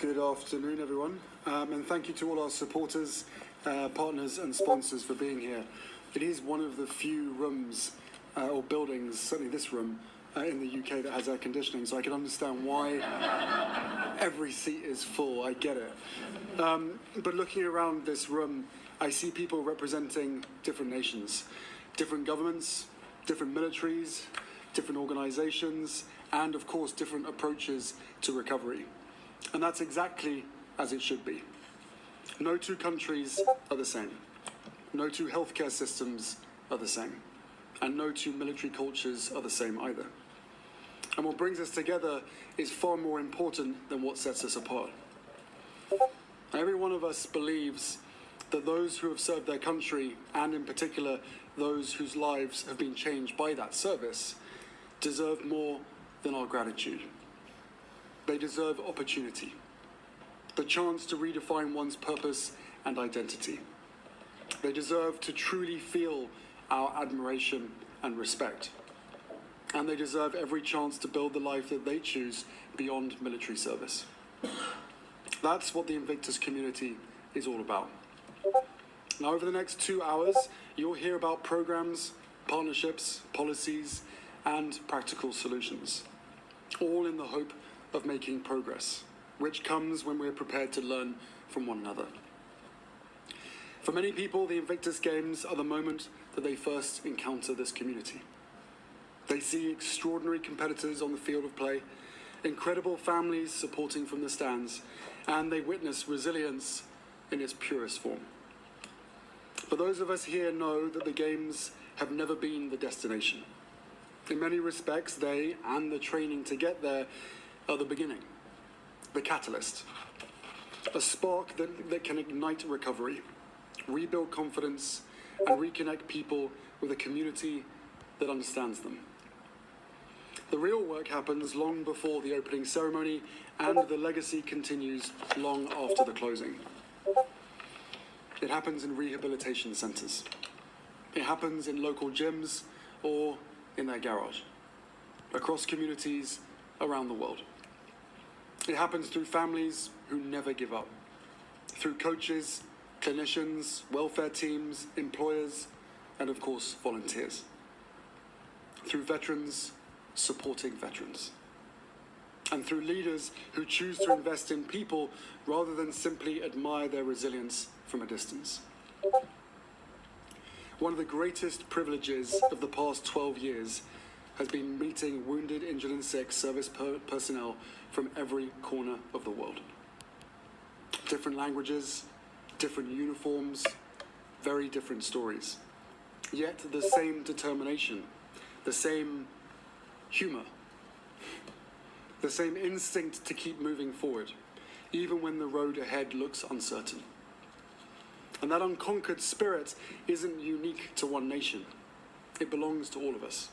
Good afternoon, everyone, and thank you to all our supporters, partners and sponsors for being here. It is one of the few rooms or buildings, certainly this room, in the UK that has air conditioning, so I can understand why every seat is full. I get it. But looking around this room, I see people representing different nations, different governments, different militaries, different organizations, and of course different approaches to recovery. And that's exactly as it should be. No two countries are the same. No two healthcare systems are the same. And no two military cultures are the same either. And what brings us together is far more important than what sets us apart. Every one of us believes that those who have served their country, and in particular those whose lives have been changed by that service, deserve more than our gratitude. They deserve opportunity, the chance to redefine one's purpose and identity. They deserve to truly feel our admiration and respect. And they deserve every chance to build the life that they choose beyond military service. That's what the Invictus community is all about. Now, over the next 2 hours, you'll hear about programs, partnerships, policies, and practical solutions, all in the hope of making progress, which comes when we're prepared to learn from one another. For many people, the Invictus Games are the moment that they first encounter this community. They see extraordinary competitors on the field of play, incredible families supporting from the stands, and they witness resilience in its purest form. But those of us here know that the Games have never been the destination. In many respects, they, and the training to get there, are the beginning, the catalyst, a spark that can ignite recovery, rebuild confidence, and reconnect people with a community that understands them. The real work happens long before the opening ceremony, and the legacy continues long after the closing. It happens in rehabilitation centres. It happens in local gyms or in their garage, across communities around the world. It happens through families who never give up, through coaches, clinicians, welfare teams, employers, and of course, volunteers. Through veterans supporting veterans. And through leaders who choose to invest in people rather than simply admire their resilience from a distance. One of the greatest privileges of the past 12 years has been meeting wounded, injured and sick service personnel from every corner of the world. Different languages, different uniforms, very different stories. Yet the same determination, the same humor, the same instinct to keep moving forward, even when the road ahead looks uncertain. And that unconquered spirit isn't unique to one nation. It belongs to all of us.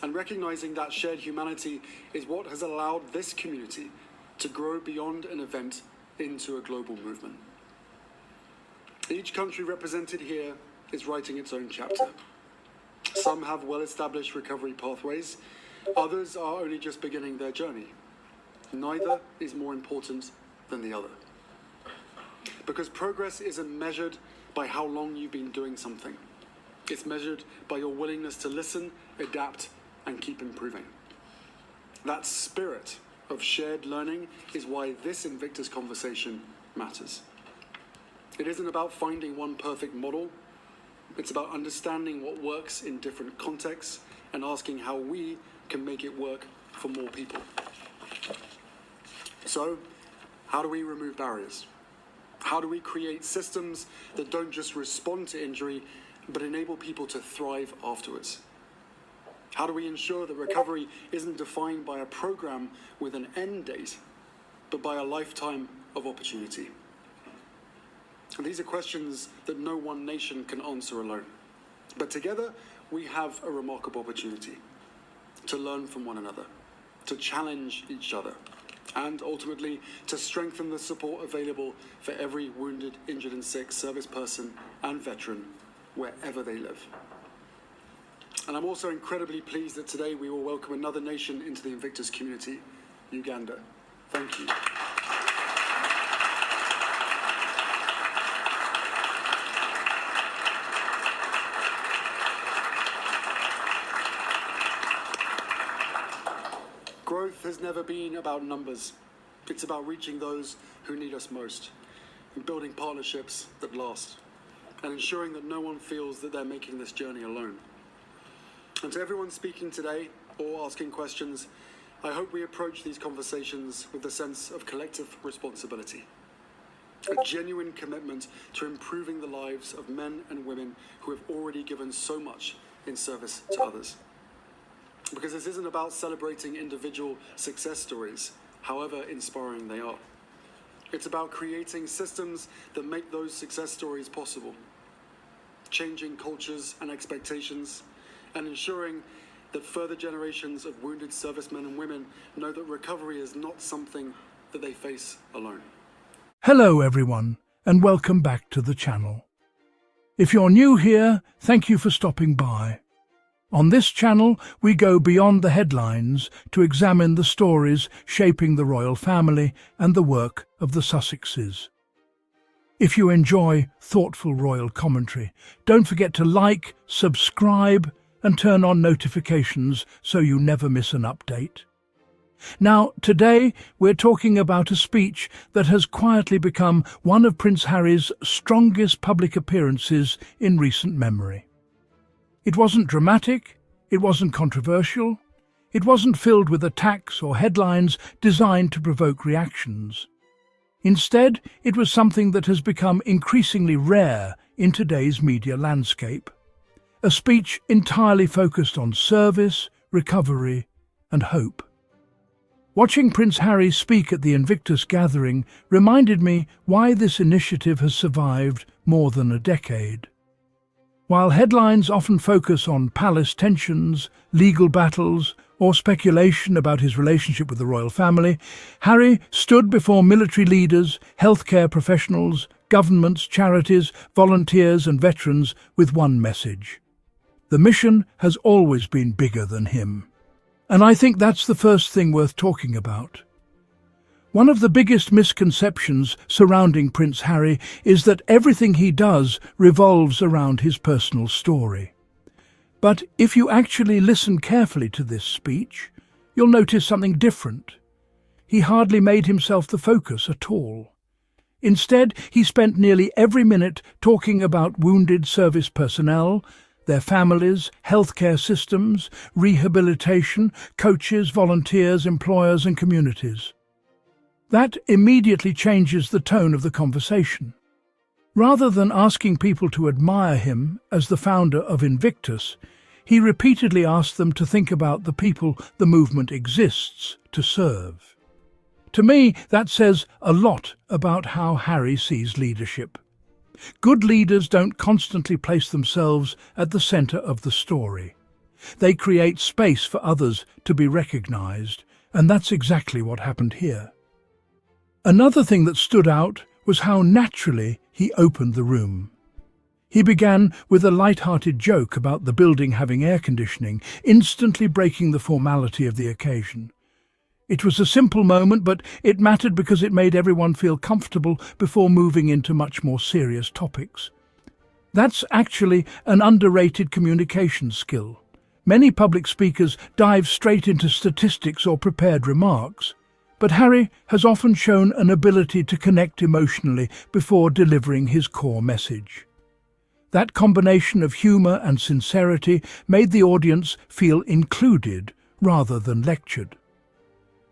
And recognizing that shared humanity is what has allowed this community to grow beyond an event into a global movement. Each country represented here is writing its own chapter. Some have well-established recovery pathways. Others are only just beginning their journey. Neither is more important than the other. Because progress isn't measured by how long you've been doing something. It's measured by your willingness to listen, adapt, and keep improving. That spirit of shared learning is why this Invictus conversation matters. It isn't about finding one perfect model. It's about understanding what works in different contexts and asking how we can make it work for more people. So, how do we remove barriers? How do we create systems that don't just respond to injury, but enable people to thrive afterwards? How do we ensure that recovery isn't defined by a program with an end date, but by a lifetime of opportunity? And these are questions that no one nation can answer alone. But together, we have a remarkable opportunity to learn from one another, to challenge each other, and ultimately to strengthen the support available for every wounded, injured and sick service person and veteran wherever they live. And I'm also incredibly pleased that today we will welcome another nation into the Invictus community, Uganda. Thank you. Growth has never been about numbers. It's about reaching those who need us most, and building partnerships that last, and ensuring that no one feels that they're making this journey alone. And to everyone speaking today or asking questions, I hope we approach these conversations with a sense of collective responsibility, a genuine commitment to improving the lives of men and women who have already given so much in service to others. Because this isn't about celebrating individual success stories, however inspiring they are. It's about creating systems that make those success stories possible, changing cultures and expectations, and ensuring that further generations of wounded servicemen and women know that recovery is not something that they face alone. Hello everyone, and welcome back to the channel. If you're new here, thank you for stopping by. On this channel, we go beyond the headlines to examine the stories shaping the royal family and the work of the Sussexes. If you enjoy thoughtful royal commentary, don't forget to like, subscribe, and turn on notifications so you never miss an update. Now, today we're talking about a speech that has quietly become one of Prince Harry's strongest public appearances in recent memory. It wasn't dramatic, it wasn't controversial, it wasn't filled with attacks or headlines designed to provoke reactions. Instead, it was something that has become increasingly rare in today's media landscape. A speech entirely focused on service, recovery, and hope. Watching Prince Harry speak at the Invictus gathering reminded me why this initiative has survived more than a decade. While headlines often focus on palace tensions, legal battles, or speculation about his relationship with the royal family, Harry stood before military leaders, healthcare professionals, governments, charities, volunteers, and veterans with one message. The mission has always been bigger than him. And I think that's the first thing worth talking about. One of the biggest misconceptions surrounding Prince Harry is that everything he does revolves around his personal story. But if you actually listen carefully to this speech, you'll notice something different. He hardly made himself the focus at all. Instead, he spent nearly every minute talking about wounded service personnel, their families, healthcare systems, rehabilitation, coaches, volunteers, employers and communities. That immediately changes the tone of the conversation. Rather than asking people to admire him as the founder of Invictus, he repeatedly asked them to think about the people the movement exists to serve. To me, that says a lot about how Harry sees leadership. Good leaders don't constantly place themselves at the center of the story. They create space for others to be recognized, and that's exactly what happened here. Another thing that stood out was how naturally he opened the room. He began with a light-hearted joke about the building having air conditioning, instantly breaking the formality of the occasion. It was a simple moment, but it mattered because it made everyone feel comfortable before moving into much more serious topics. That's actually an underrated communication skill. Many public speakers dive straight into statistics or prepared remarks, but Harry has often shown an ability to connect emotionally before delivering his core message. That combination of humour and sincerity made the audience feel included rather than lectured.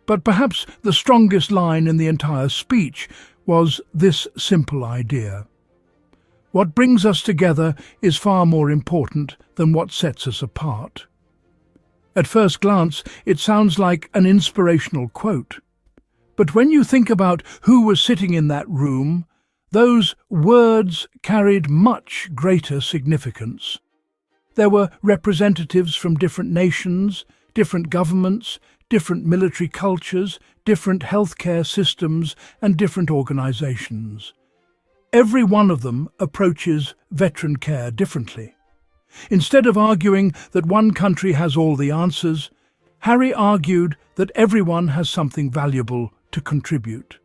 But perhaps the strongest line in the entire speech was this simple idea. What brings us together is far more important than what sets us apart. At first glance, it sounds like an inspirational quote. But when you think about who was sitting in that room, those words carried much greater significance. There were representatives from different nations, different governments, different military cultures, different healthcare systems, and different organizations. Every one of them approaches veteran care differently. Instead of arguing that one country has all the answers, Harry argued that everyone has something valuable to contribute.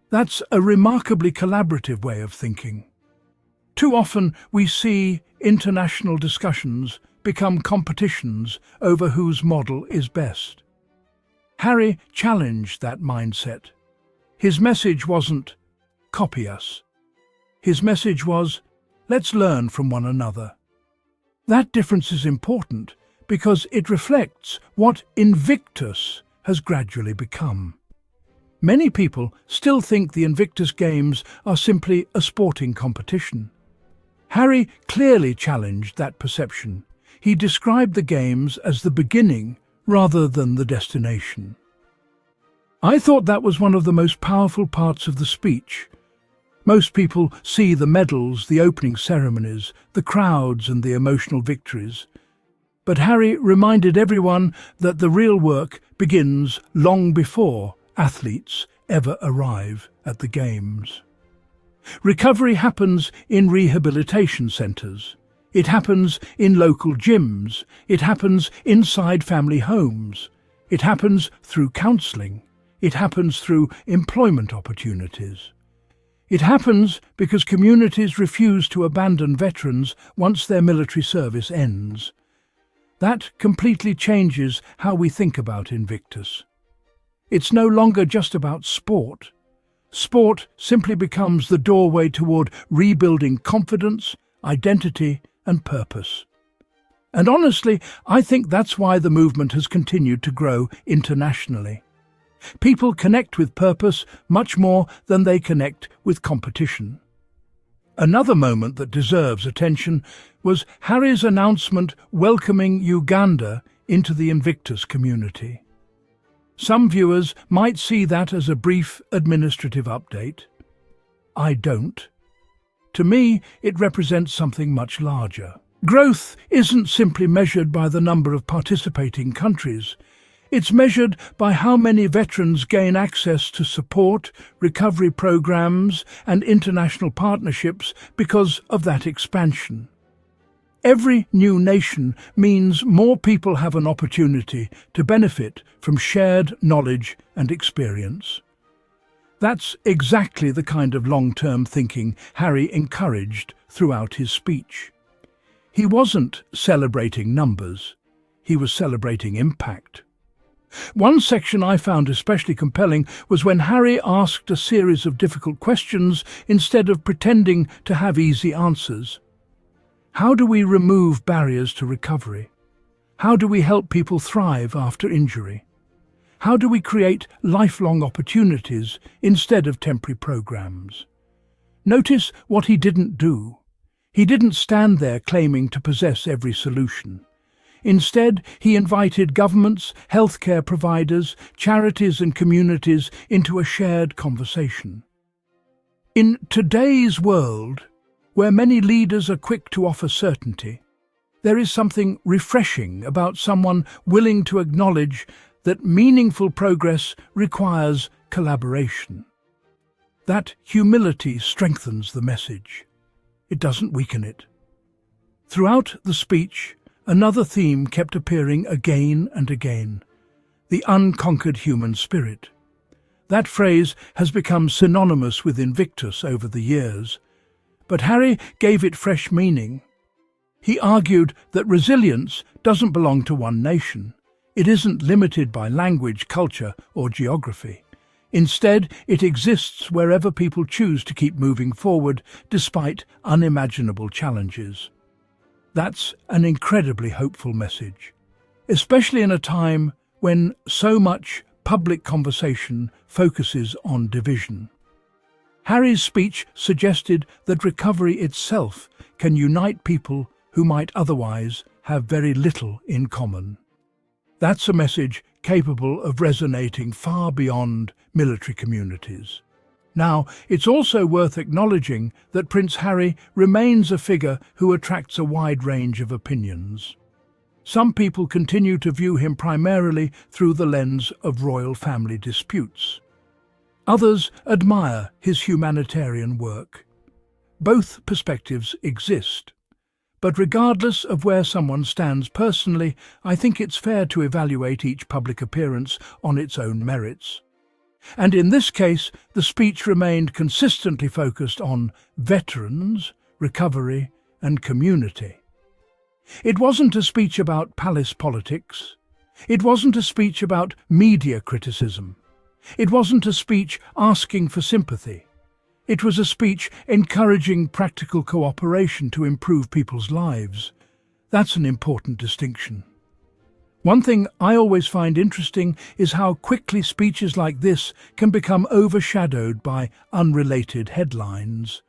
That's a remarkably collaborative way of thinking. Too often we see international discussions become competitions over whose model is best. Harry challenged that mindset. His message wasn't, "Copy us." His message was, "Let's learn from one another." That difference is important because it reflects what Invictus has gradually become. Many people still think the Invictus Games are simply a sporting competition. Harry clearly challenged that perception. He described the Games as the beginning rather than the destination. I thought that was one of the most powerful parts of the speech. Most people see the medals, the opening ceremonies, the crowds and the emotional victories. But Harry reminded everyone that the real work begins long before athletes ever arrive at the Games. Recovery happens in rehabilitation centres. It happens in local gyms. It happens inside family homes. It happens through counselling. It happens through employment opportunities. It happens because communities refuse to abandon veterans once their military service ends. That completely changes how we think about Invictus. It's no longer just about sport. Sport simply becomes the doorway toward rebuilding confidence, identity and purpose. And honestly, I think that's why the movement has continued to grow internationally. People connect with purpose much more than they connect with competition. Another moment that deserves attention was Harry's announcement welcoming Uganda into the Invictus community. Some viewers might see that as a brief administrative update. I don't. To me, it represents something much larger. Growth isn't simply measured by the number of participating countries. It's measured by how many veterans gain access to support, recovery programs, and international partnerships because of that expansion. Every new nation means more people have an opportunity to benefit from shared knowledge and experience. That's exactly the kind of long-term thinking Harry encouraged throughout his speech. He wasn't celebrating numbers, he was celebrating impact. One section I found especially compelling was when Harry asked a series of difficult questions instead of pretending to have easy answers. How do we remove barriers to recovery? How do we help people thrive after injury? How do we create lifelong opportunities instead of temporary programs? Notice what he didn't do. He didn't stand there claiming to possess every solution. Instead, he invited governments, healthcare providers, charities and communities into a shared conversation. In today's world, where many leaders are quick to offer certainty, there is something refreshing about someone willing to acknowledge that meaningful progress requires collaboration. That humility strengthens the message. It doesn't weaken it. Throughout the speech, another theme kept appearing again and again: the unconquered human spirit. That phrase has become synonymous with Invictus over the years, but Harry gave it fresh meaning. He argued that resilience doesn't belong to one nation. It isn't limited by language, culture, or geography. Instead, it exists wherever people choose to keep moving forward despite unimaginable challenges. That's an incredibly hopeful message, especially in a time when so much public conversation focuses on division. Harry's speech suggested that recovery itself can unite people who might otherwise have very little in common. That's a message capable of resonating far beyond military communities. Now, it's also worth acknowledging that Prince Harry remains a figure who attracts a wide range of opinions. Some people continue to view him primarily through the lens of royal family disputes. Others admire his humanitarian work. Both perspectives exist. But regardless of where someone stands personally, I think it's fair to evaluate each public appearance on its own merits. And in this case, the speech remained consistently focused on veterans, recovery, and community. It wasn't a speech about palace politics. It wasn't a speech about media criticism. It wasn't a speech asking for sympathy. It was a speech encouraging practical cooperation to improve people's lives. That's an important distinction. One thing I always find interesting is how quickly speeches like this can become overshadowed by unrelated headlines.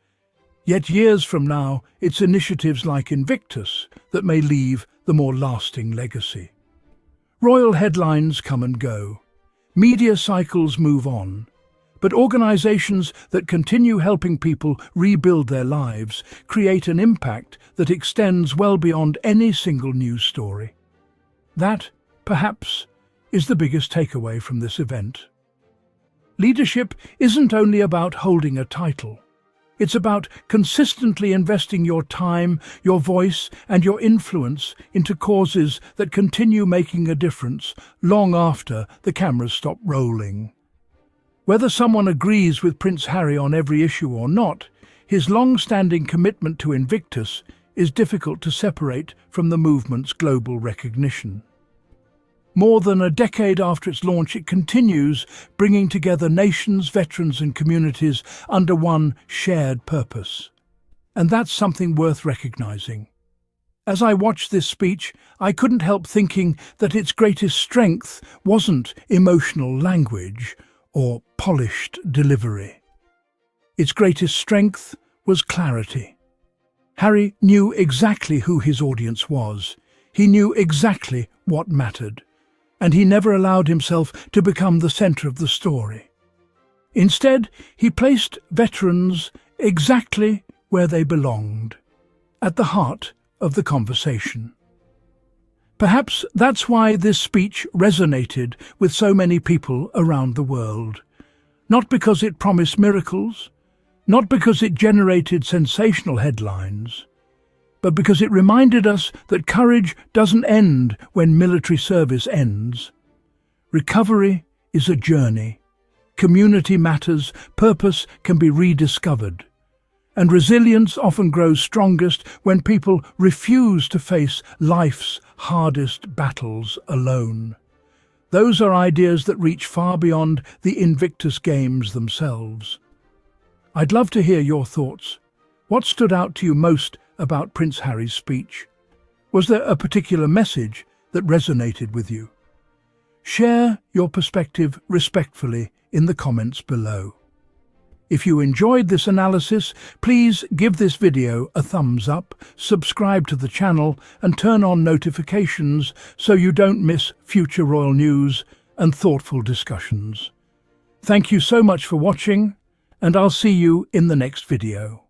Yet years from now, it's initiatives like Invictus that may leave the more lasting legacy. Royal headlines come and go. Media cycles move on. But organizations that continue helping people rebuild their lives create an impact that extends well beyond any single news story. That, perhaps, is the biggest takeaway from this event. Leadership isn't only about holding a title. It's about consistently investing your time, your voice, and your influence into causes that continue making a difference long after the cameras stop rolling. Whether someone agrees with Prince Harry on every issue or not, his long-standing commitment to Invictus is difficult to separate from the movement's global recognition. More than a decade after its launch, it continues, bringing together nations, veterans and communities under one shared purpose. And that's something worth recognizing. As I watched this speech, I couldn't help thinking that its greatest strength wasn't emotional language or polished delivery. Its greatest strength was clarity. Harry knew exactly who his audience was. He knew exactly what mattered. And he never allowed himself to become the center of the story. Instead, he placed veterans exactly where they belonged, at the heart of the conversation. Perhaps that's why this speech resonated with so many people around the world. Not because it promised miracles, not because it generated sensational headlines, but because it reminded us that courage doesn't end when military service ends. Recovery is a journey. Community matters, purpose can be rediscovered. And resilience often grows strongest when people refuse to face life's hardest battles alone. Those are ideas that reach far beyond the Invictus Games themselves. I'd love to hear your thoughts. What stood out to you most about Prince Harry's speech? Was there a particular message that resonated with you? Share your perspective respectfully in the comments below. If you enjoyed this analysis, please give this video a thumbs up, subscribe to the channel and turn on notifications so you don't miss future royal news and thoughtful discussions. Thank you so much for watching, and I'll see you in the next video.